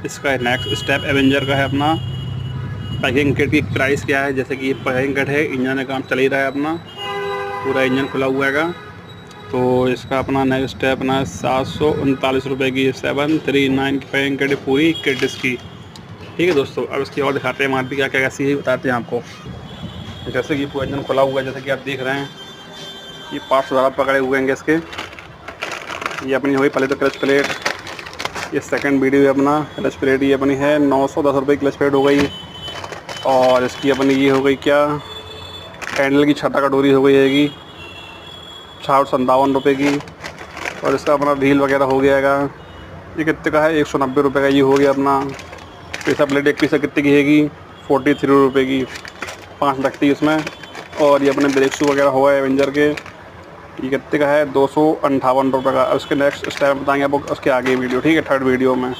इसका next step Avenger का है अपना पैकिंग किट की प्राइस क्या है। जैसे कि ये पैकिंग किट है, इंजन का काम चल ही रहा है अपना, पूरा इंजन खुला हुआ है। तो इसका अपना नेक्स्ट स्टेप अपना 739 रुपये की 739 की पैकिंग किट पूरी किट इसकी। ठीक है दोस्तों, अब इसकी और दिखाते हैं मारुति क्या क्या कैसी है, बताते हैं आपको। जैसे कि पूरा इंजन खुला हुआ है, जैसे कि आप देख रहे हैं, ये पार्ट्स ज़्यादा पकड़े हुए हैं इसके। ये अपनी हो गई पहले तो क्लच प्लेट, ये सेकंड वीडियो है अपना क्लच प्लेट, ये अपनी है 910 रुपये की क्लच प्लेट हो गई। और इसकी अपनी ये हो गई क्या, हैंडल की छठा कटोरी हो गई हैगी 657 की। और इसका अपना व्हील वगैरह हो गया, ये कितने का है 190 रुपये का ये हो गया अपना। पैसा प्लेट एक पीस कितने की हैगी 43 रुपये की, 5 लगती है इसमें। और ये अपने ब्रेक शू वगैरह हुआ है एवेंजर के, ये कितने का है 258 रुपये का। उसके नेक्स्ट स्टेप बताएंगे आपको उसके आगे वीडियो, ठीक है, थर्ड वीडियो में।